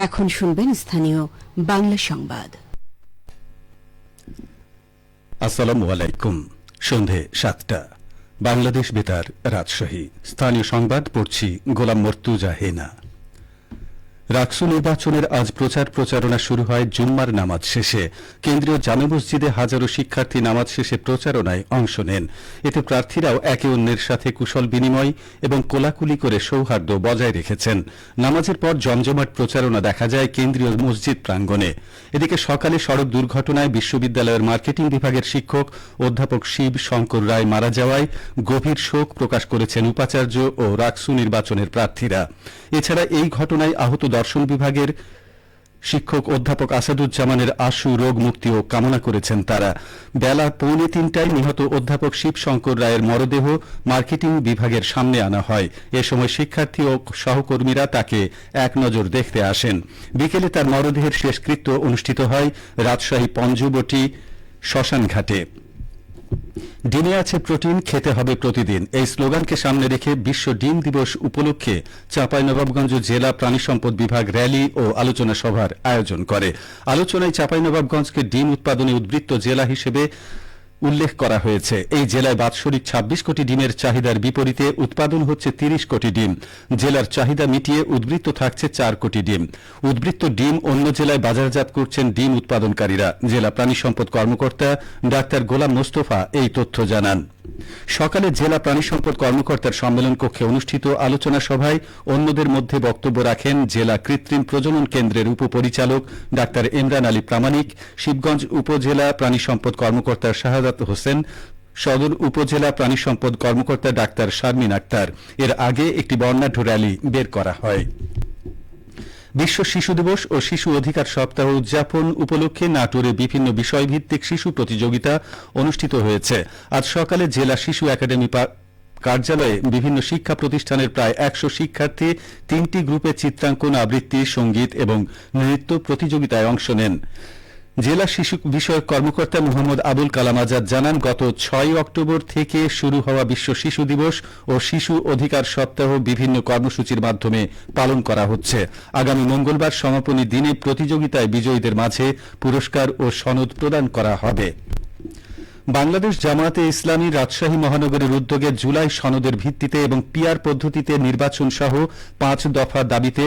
এখন শুনবেন স্থানীয় বাংলা সংবাদ। আসসালামু আলাইকুম। সন্ধে 7টা, বাংলাদেশ বেতার, রাজশাহী। স্থানীয় সংবাদ পড়ছি গোলাম মর্তুজা হেনা। রাকসু নির্বাচনের আজ প্রচারণা শুরু হয় জুম্মার নামাজ শেষে। কেন্দ্রীয় জামে মসজিদে হাজারো শিক্ষার্থী নামাজ শেষে প্রচারণায় অংশ নেন। এতে প্রার্থীরাও একে অন্যের সাথে কুশল বিনিময় এবং কোলাকুলি করে সৌহার্দ্য বজায় রেখেছেন। নামাজের পর জমজমাট প্রচারণা দেখা যায় কেন্দ্রীয় মসজিদ প্রাঙ্গণে। এদিকে সকালে সড়ক দুর্ঘটনায় বিশ্ববিদ্যালয়ের মার্কেটিং বিভাগের শিক্ষক অধ্যাপক শিব শঙ্কর রায় মারা যাওয়ায় গভীর শোক প্রকাশ করেছেন উপাচার্য ও রাকসু নির্বাচনের প্রার্থীরা। এছাড়া এই ঘটনায় আহত দর্শন বিভাগের শিক্ষক অধ্যাপক আসাদুজ্জামানের আশু রোগ মুক্তিও কামনা করেছেন তারা। বেলা 2:45টায় নিহত অধ্যাপক শিব শঙ্কর রায়ের মরদেহ মার্কেটিং বিভাগের সামনে আনা হয়। এ সময় শিক্ষার্থী ও সহকর্মীরা তাকে এক নজর দেখতে আসেন। বিকেলে তার মরদেহের শেষকৃত্য অনুষ্ঠিত হয় রাজশাহী পঞ্চবটি শ্মশানঘাটে। ডিমে আছে প্রোটিন, খেতে হবে প্রতিদিন, এই স্লোগানকে সামনে রেখে বিশ্ব ডিম দিবস উপলক্ষে চাঁপাইনবাবগঞ্জ জেলা প্রাণী সম্পদ বিভাগ র্যালি ও আলোচনা সভার আয়োজন করে। আলোচনায় চাঁপাইনবাবগঞ্জকে ডিম উৎপাদনে উদ্বৃত্ত জেলা হিসেবে উল্লেখ করা হয়েছে। এই জেলায় বাৎসরিক 26 কোটি ডিমের চাহিদার বিপরীতে উৎপাদন হচ্ছে 30 কোটি ডিম। জেলার চাহিদা মিটিয়ে উদ্বৃত্ত থাকছে 4 কোটি ডিম। উদ্বৃত্ত ডিম অন্য জেলায় বাজারজাত করছেন ডিম উৎপাদনকারীরা। জেলা প্রাণী সম্পদ কর্মকর্তা ডাক্তার গোলাম মোস্তফা এই তথ্য জানান। সকালে জেলা প্রাণী সম্পদ কর্মকর্তার সম্মেলন কক্ষে অনুষ্ঠিত আলোচনা সভায় অন্যদের মধ্যে বক্তব্য রাখেন জেলা কৃত্রিম প্রজনন কেন্দ্রের উপপরিচালক ডাক্তার ইমরান আলী প্রামাণিক, শিবগঞ্জ উপজেলা প্রাণী সম্পদ কর্মকর্তা শাহাদাত হোসেন, সদর উপজেলা প্রাণী সম্পদ কর্মকর্তা ডাক্তার শারমিন আক্তার। এর আগে একটি বর্ণাঢ্য র্যালি বের করা হয়। বিশ্ব শিশু দিবস ও শিশু অধিকার সপ্তাহ উদযাপন উপলক্ষে নাটোরে বিভিন্ন বিষয়ভিত্তিক শিশু প্রতিযোগিতা অনুষ্ঠিত হয়েছে। আজ সকালে জেলা শিশু একাডেমি কার্যালয়ে বিভিন্ন শিক্ষা প্রতিষ্ঠানের প্রায় 100 শিক্ষার্থী 3টি গ্রুপে চিত্রাঙ্কন, আবৃত্তি, সঙ্গীত এবং নৃত্য প্রতিযোগিতায় অংশ নেন। জেলা শিশু বিষয়ক কর্মকর্তা মোহাম্মদ আবুল কালাম আজাদ জানান, গত 6 অক্টোবর থেকে শুরু হওয়া বিশ্ব শিশু দিবস ও শিশু অধিকার সপ্তাহ বিভিন্ন কর্মসূচির মাধ্যমে পালন করা হচ্ছে। আগামী মঙ্গলবার সমাপনী দিনে প্রতিযোগিতায় বিজয়ীদের মাঝে পুরস্কার ও সনদ প্রদান করা হবে। বাংলাদেশ জামায়াতে ইসলামী রাজশাহী মহানগরের উদ্যোগে জুলাই সনদের ভিত্তিতে এবং পিআর পদ্ধতিতে নির্বাচন সহ 5 দফা দাবিতে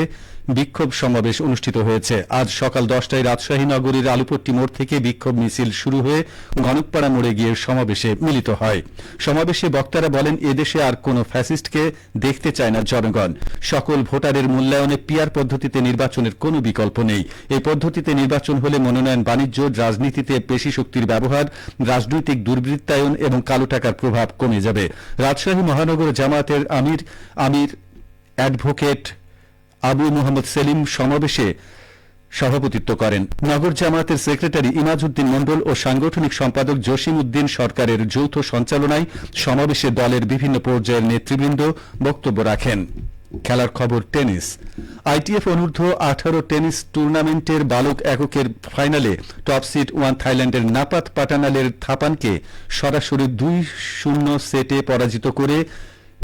বিক্ষোভ সমাবেশ অনুষ্ঠিত হয়েছে। আজ সকাল 10টায় রাজশাহী নগরীর আলুপট্টি মোড় থেকে বিক্ষোভ মিছিল শুরু হয়ে গণকপাড়া মোড়ে গিয়ে সমাবেশে মিলিত হয়। সমাবেশে বক্তারা বলেন, এদেশে আর কোনো ফ্যাসিস্টকে দেখতে চায় না জনগণ। সকল ভোটারের মূল্যায়নে পিআর পদ্ধতিতে নির্বাচনের কোনো বিকল্প নেই। এই পদ্ধতিতে নির্বাচন হলে মনোনয়ন বাণিজ্য, রাজনীতিতে পেশি শক্তির ব্যবহার, রাজনৈতিক দুর্বৃত্তায়ন এবং কালো টাকার প্রভাব কমে যাবে। রাজশাহী মহানগর জামায়াতের আমির অ্যাডভোকেট আবু মোহাম্মদ সেলিম সমাবেশে সভাপতিত্ব করেন। নগর জামায়াতের সেক্রেটারি ইমাজউদ্দিন মণ্ডল ও সাংগঠনিক সম্পাদক জসিম উদ্দিন সরকারের যৌথ সঞ্চালনায় সমাবেশে দলের বিভিন্ন পর্যায়ের নেতৃবৃন্দ বক্তব্য রাখেন। খেলার খবর, টেনিস। আইটিএফ অনূর্ধ্ব 18 টেনিস টুর্নামেন্টের বালক এককের ফাইনালে টপ সিড 1 থাইল্যান্ডের নাপাত পাটানালের থাপানকে সরাসরি 2-0 সেটে পরাজিত করে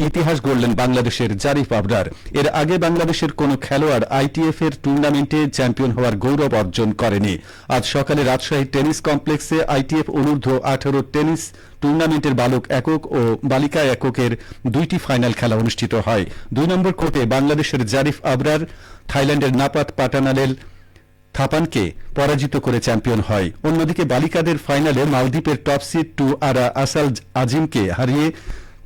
ইতিহাস গড়লেন বাংলাদেশের জারিফ আবরার। এর আগে বাংলাদেশের কোন খেলোয়াড় আইটিএফ এর টুর্নামেন্টে চ্যাম্পিয়ন হওয়ার গৌরব অর্জন করেনি। আজ সকালে রাজশাহী টেনিস কমপ্লেক্সে আইটিএফ অনূর্ধ্ব 18 টেনিস টুর্নামেন্টের বালক একক ও বালিকা এককের 2টি ফাইনাল খেলা অনুষ্ঠিত হয়। 2 নম্বর কোর্টে বাংলাদেশের জারিফ আবরার থাইল্যান্ডের নাপাত পাটানালের থাপানকে পরাজিত করে চ্যাম্পিয়ন হয়। অন্যদিকে বালিকাদের ফাইনালে মালদ্বীপের টপ সিড 2 আরা আসাল আজিমকে হারিয়ে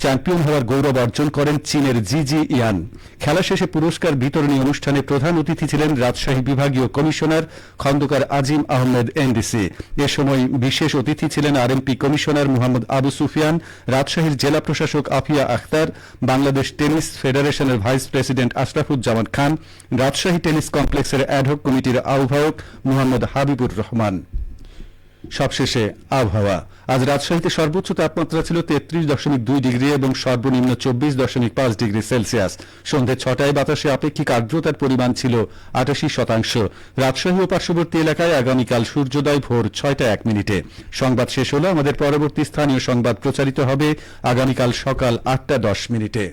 চ্যাম্পিয়ন হওয়ার গৌরব অর্জন করেন চীনের জিজি ইয়ান। খেলা শেষে পুরস্কার বিতরণী অনুষ্ঠানে প্রধান অতিথি ছিলেন রাজশাহী বিভাগীয় কমিশনার খন্দকার আজিম আহমেদ এনডিসি। এ সময় বিশেষ অতিথি ছিলেন আরএমপি কমিশনার মোহাম্মদ আবু সুফিয়ান, রাজশাহীর জেলা প্রশাসক আফিয়া আখতার, বাংলাদেশ টেনিস ফেডারেশনের ভাইস প্রেসিডেন্ট আশরাফুজ্জামান খান, রাজশাহী টেনিস কমপ্লেক্সের অ্যাডহক কমিটির আহ্বায়ক মোহাম্মদ হাবিবুর রহমান। সবশেষে আবহাওয়া। আজ রাজশাহীতে সর্বোচ্চ তাপমাত্রা ছিল 33.2 ডিগ্রি এবং সর্বনিম্ন 24.5 ডিগ্রি সেলসিয়াস। সন্ধ্যে 6টায় বাতাসে আপেক্ষিক আর্দ্রতার পরিমাণ ছিল 88%। রাজশাহী ও পার্শ্ববর্তী এলাকায় আগামীকাল সূর্যোদয় ভোর 6টা 1 মিনিটে। সংবাদ শেষ হলো। আমাদের পরবর্তী স্থানীয় সংবাদ প্রচারিত হবে আগামীকাল সকাল 8টা 10 মিনিটে।